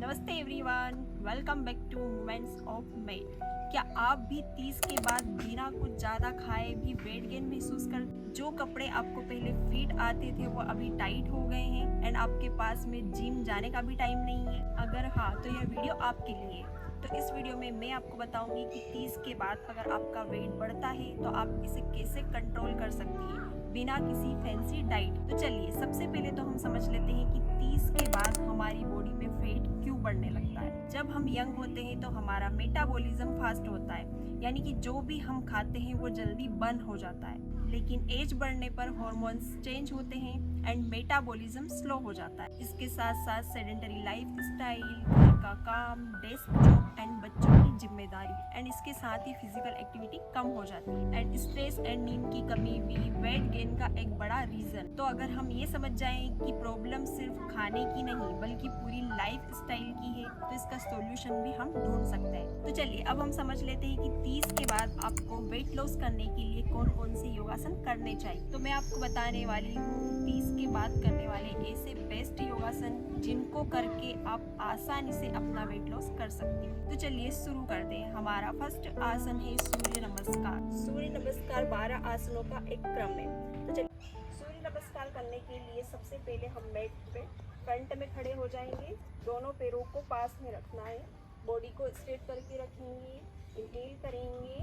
नमस्ते everyone, welcome back to moments of mate. क्या आप भी 30 के बाद बिना कुछ ज़्यादा खाए भी वेट गेन महसूस कर, जो कपड़े आपको पहले फिट आते थे वो अभी टाइट हो गए हैं एंड आपके पास में जिम जाने का भी टाइम नहीं है? अगर हाँ तो यह वीडियो आपके लिए है। तो इस वीडियो में मैं आपको बताऊंगी कि 30 के बाद अगर आपका वेट बढ़ता है तो आप इसे कैसे कंट्रोल कर सकती है बिना किसी फैंसी डाइट। तो चलिए सबसे पहले तो हम समझ लेते हैं कि 30 के बाद हमारी बॉडी में फैट क्यों बढ़ने लगता है। जब हम यंग होते हैं तो हमारा मेटाबॉलिज्म फास्ट होता है, यानी कि जो भी हम खाते हैं वो जल्दी बर्न हो जाता है। लेकिन एज बढ़ने पर हार्मोन्स चेंज होते हैं एंड मेटाबॉलिज्म स्लो हो जाता है। इसके साथ साथ सेडेंटरी लाइफ स्टाइल, घर का काम, डेस्क जॉब एंड बच्चों की जिम्मेदारी एंड इसके साथ ही फिजिकल एक्टिविटी कम हो जाती है एंड स्ट्रेस एंड नींद की कमी भी वेट गेन का एक बड़ा रीजन। तो अगर हम ये समझ जाएं कि प्रॉब्लम सिर्फ खाने की नहीं बल्कि पूरी लाइफ स्टाइल की है तो इसका सॉल्यूशन भी हम ढूंढ सकते हैं। तो चलिए अब हम समझ लेते हैं कि 30 के बाद आपको वेट लॉस करने के लिए कौन कौन से योगासन करने चाहिए। तो मैं आपको बताने वाली हूँ 30 के बाद करने वाले ऐसे बेस्ट योगासन जिनको करके आप आसानी से अपना वेट लॉस कर सकती हैं। तो चलिए शुरू करते हैं। हमारा फर्स्ट आसन है सूर्य नमस्कार। सूर्य नमस्कार 12 आसनों का एक क्रम है। तो चलिए सूर्य नमस्कार करने के लिए सबसे पहले हम मैट पे फ्रंट में खड़े हो जाएंगे। दोनों पैरों को पास में रखना है, बॉडी को स्ट्रेट करके रखेंगे, इनहेल करेंगे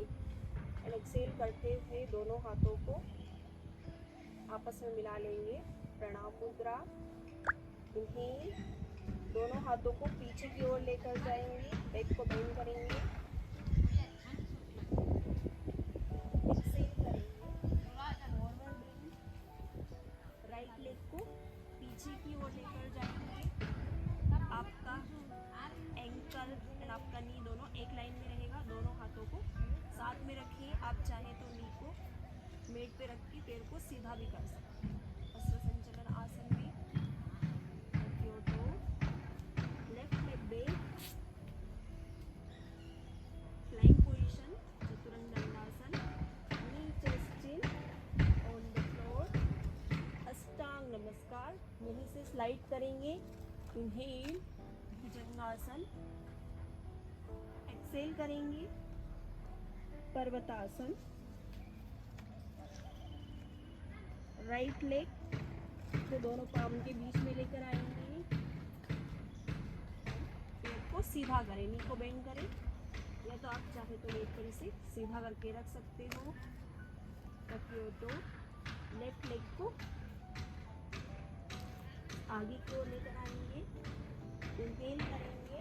एंड एक्सहेल करते हुए दोनों हाथों को आपस में मिला लेंगे। प्रणाम मुद्रा। इनहेल, दोनों हाथों को पीछे की ओर लेकर जाएंगे, बैक को बेंड करेंगे, एक्सहेल करेंगे, फॉरवर्ड बेंड, राइट लेग को पीछे की ओर लेकर जाएंगे। आपका एंकल एंड आपका नी दोनों एक लाइन में रहेगा। दोनों हाथों को साथ में रखिए। आप चाहे तो नी को मेट पे रख के पैर को सीधा भी कर सकते हैं। हस्त संचलन आसन में रखियो तो left leg bend, flying position, chaturanga dandasana, knee chest chin on the floor, ashtanga namaskar. यहीं से स्लाइड करेंगे। इनहेल भुजंगासन, एक्सहेल करेंगे पर्वतासन। राइट लेग को दोनों पाम के बीच में लेकर आएंगे, पैर को सीधा करें, नी को बेंड करें, या तो आप चाहे तो लेग पर इसे सीधा करके रख सकते हो। रखिए तो लेफ्ट लेग को आगे की ओर लेकर आएंगे, इनहेल करेंगे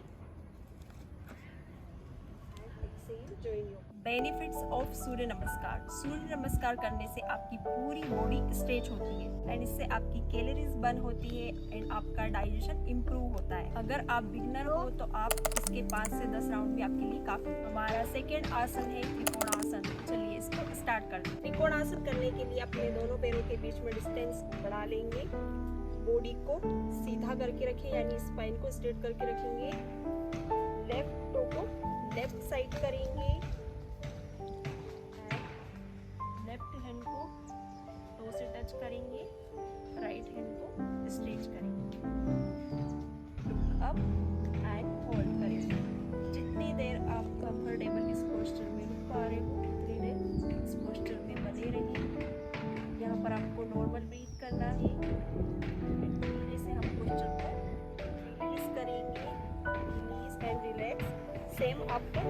and exhale join your. Benefits of Surya Namaskar. Surya नमस्कार करने से आपकी पूरी बॉडी स्ट्रेच होती है एंड इससे आपकी कैलोरीज बर्न होती है एंड आपका डाइजेशन इम्प्रूव होता है। अगर आप बिगनर हो तो आप इसके 5 से 10 राउंड भी आपके लिए काफी। हमारा सेकेंड आसन है त्रिकोणासन। चलिए इसको स्टार्ट करते हैं। त्रिकोणासन करने के लिए अपने दोनों पैरों के बीच में डिस्टेंस बढ़ा लेंगे। बॉडी को सीधा करके रखें, यानी स्पाइन को स्ट्रेट करके रखेंगे। लेफ्ट टो को लेफ्ट साइड करेंगे, लेफ्ट हैंड को टो से टच करेंगे, राइट हैंड को स्ट्रेच करेंगे, अप एंड होल्ड करेंगे। जितनी देर आप कंफर्टेबल इस पोस्चर में रुक पा रहे हो उतनी देर इस पोस्चर में बने रहिए। यहाँ पर आपको नॉर्मल ब्रीथ करना है। धीरे से हम पोस्चर को रिलीज करेंगे, रिलीज एंड रिलैक्स। सेम आपको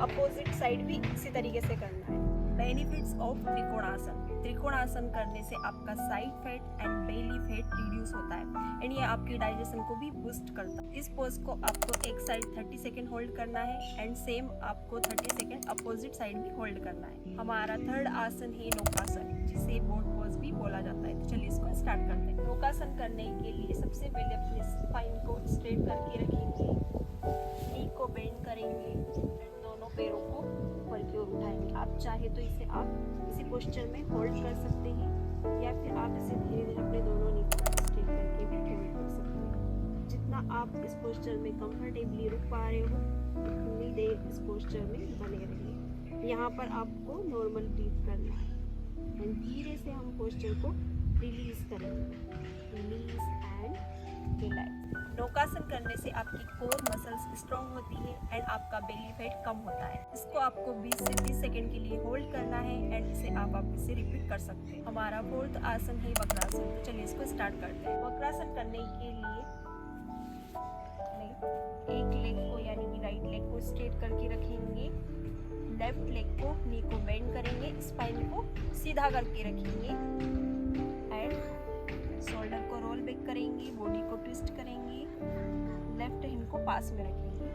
अपोजिट साइड भी इसी तरीके से करना है। Benefits of trikonasana. त्रिकोणासन करने से आपका side fat and belly fat reduce होता है एंड ये आपके डाइजेशन को भी बूस्ट करता है। इस पोज को आपको एक साइड 30 सेकेंड होल्ड करना है एंड सेम आपको 30 सेकेंड अपोजिट साइड भी होल्ड करना है। हमारा थर्ड आसन है नौकासन, जिसे बोट पोज भी बोला जाता है। तो चलिए इसको स्टार्ट करते हैं। नौकासन करने के लिए सबसे पहले अपने स्पाइन को स्ट्रेट करके रखेंगे, नी को बेंड करेंगे एंड दोनों पैरों को ऊपर की ओर उठाएंगे। आप चाहे तो इसे आप इसी पोस्चर में होल्ड कर सकते हैं या फिर आप इसे धीरे धीरे अपने दोनों नी को स्ट्रेट करके भी होल्ड कर सकते हैं। जितना आप इस पोस्चर में कंफर्टेबली रुक पा रहे हो उतनी देर इस पोस्चर में बने रहिए। यहाँ पर आपको नॉर्मल ब्रीथ करना है एंड धीरे से हम पोस्चर को रिलीज करेंगे। Release and relax. नौकासन करने से आपकी कोर मसल्स स्ट्रॉन्ग होती है एंड आपका बेली फैट कम होता है। इसको आपको 20 से 30 सेकंड के लिए होल्ड करना है एंड इसे आप वापस से रिपीट कर सकते हैं। हमारा 4th आसन है वक्रासन। तो चलिए इसको स्टार्ट करते हैं। वक्रासन करने के लिए एक लेग को यानी कि राइट लेग को स्ट्रेट करके रखेंगे, लेफ्ट लेग को नी को बेंड करेंगे, स्पाइन को सीधा करके रखेंगे एंड शोल्डर को रोल बैक करेंगे, बॉडी को ट्विस्ट करेंगे, लेफ्ट हैंड को पास में रखेंगे,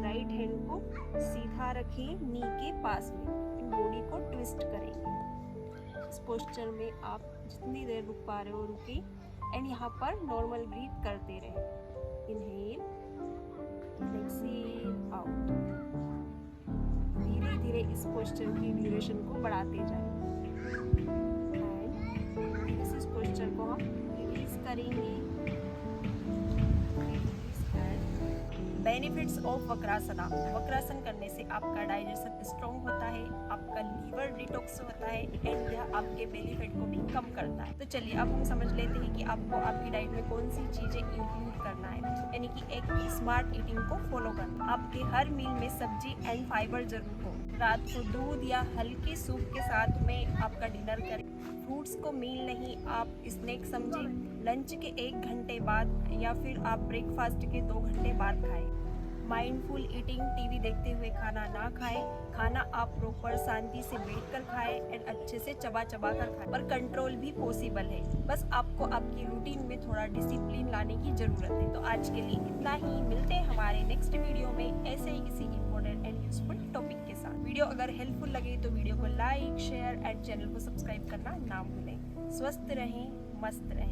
राइट हैंड को सीधा रखें नी के पास में, बॉडी को ट्विस्ट करेंगे। इस पोस्चर में आप जितनी देर रुक पा रहे हो रुके एंड यहाँ पर नॉर्मल ब्रीथ करते रहे। Inhale, exhale, out. धीरे धीरे इस पोस्चर की ड्यूरेशन को बढ़ाते जाएं। इस पोस्चर को हम रिलीज करेंगे। Benefits of वक्रासना। वक्रासन करने से आपका डाइजेशन स्ट्रॉन्ग होता है, आपका लीवर डिटॉक्स होता है एंड यह आपके बेली फैट को भी कम करता है। तो चलिए अब हम समझ लेते हैं कि आपको आपकी डाइट में कौन सी चीजें इंक्लूड करना है, यानी कि एक स्मार्ट ईटिंग को फॉलो करना। आपके हर मील में सब्जी एंड फाइबर जरूर हो। रात को दूध या हल्के सूप के साथ में आपका डिनर करें। फ्रूट्स को मील नहीं, आप स्नैक समझें। लंच के 1 घंटे बाद या फिर आप ब्रेकफास्ट के 2 घंटे बाद खाएं। माइंडफुल ईटिंग, टीवी देखते हुए खाना ना खाएं। खाना आप प्रॉपर शांति से बैठकर खाएं एंड अच्छे से चबा चबा कर खाएं। पर कंट्रोल भी पॉसिबल है, बस आपको आपकी रूटीन में थोड़ा डिसिप्लिन लाने की जरूरत है। तो आज के लिए इतना ही। मिलते हैं हमारे नेक्स्ट वीडियो में ऐसे ही किसी इंपॉर्टेंट एंड यूजफुल टॉपिक के साथ। वीडियो अगर हेल्पफुल लगे तो वीडियो को लाइक, शेयर एंड चैनल को सब्सक्राइब करना ना भूलें। स्वस्थ रहें, मस्त रहें।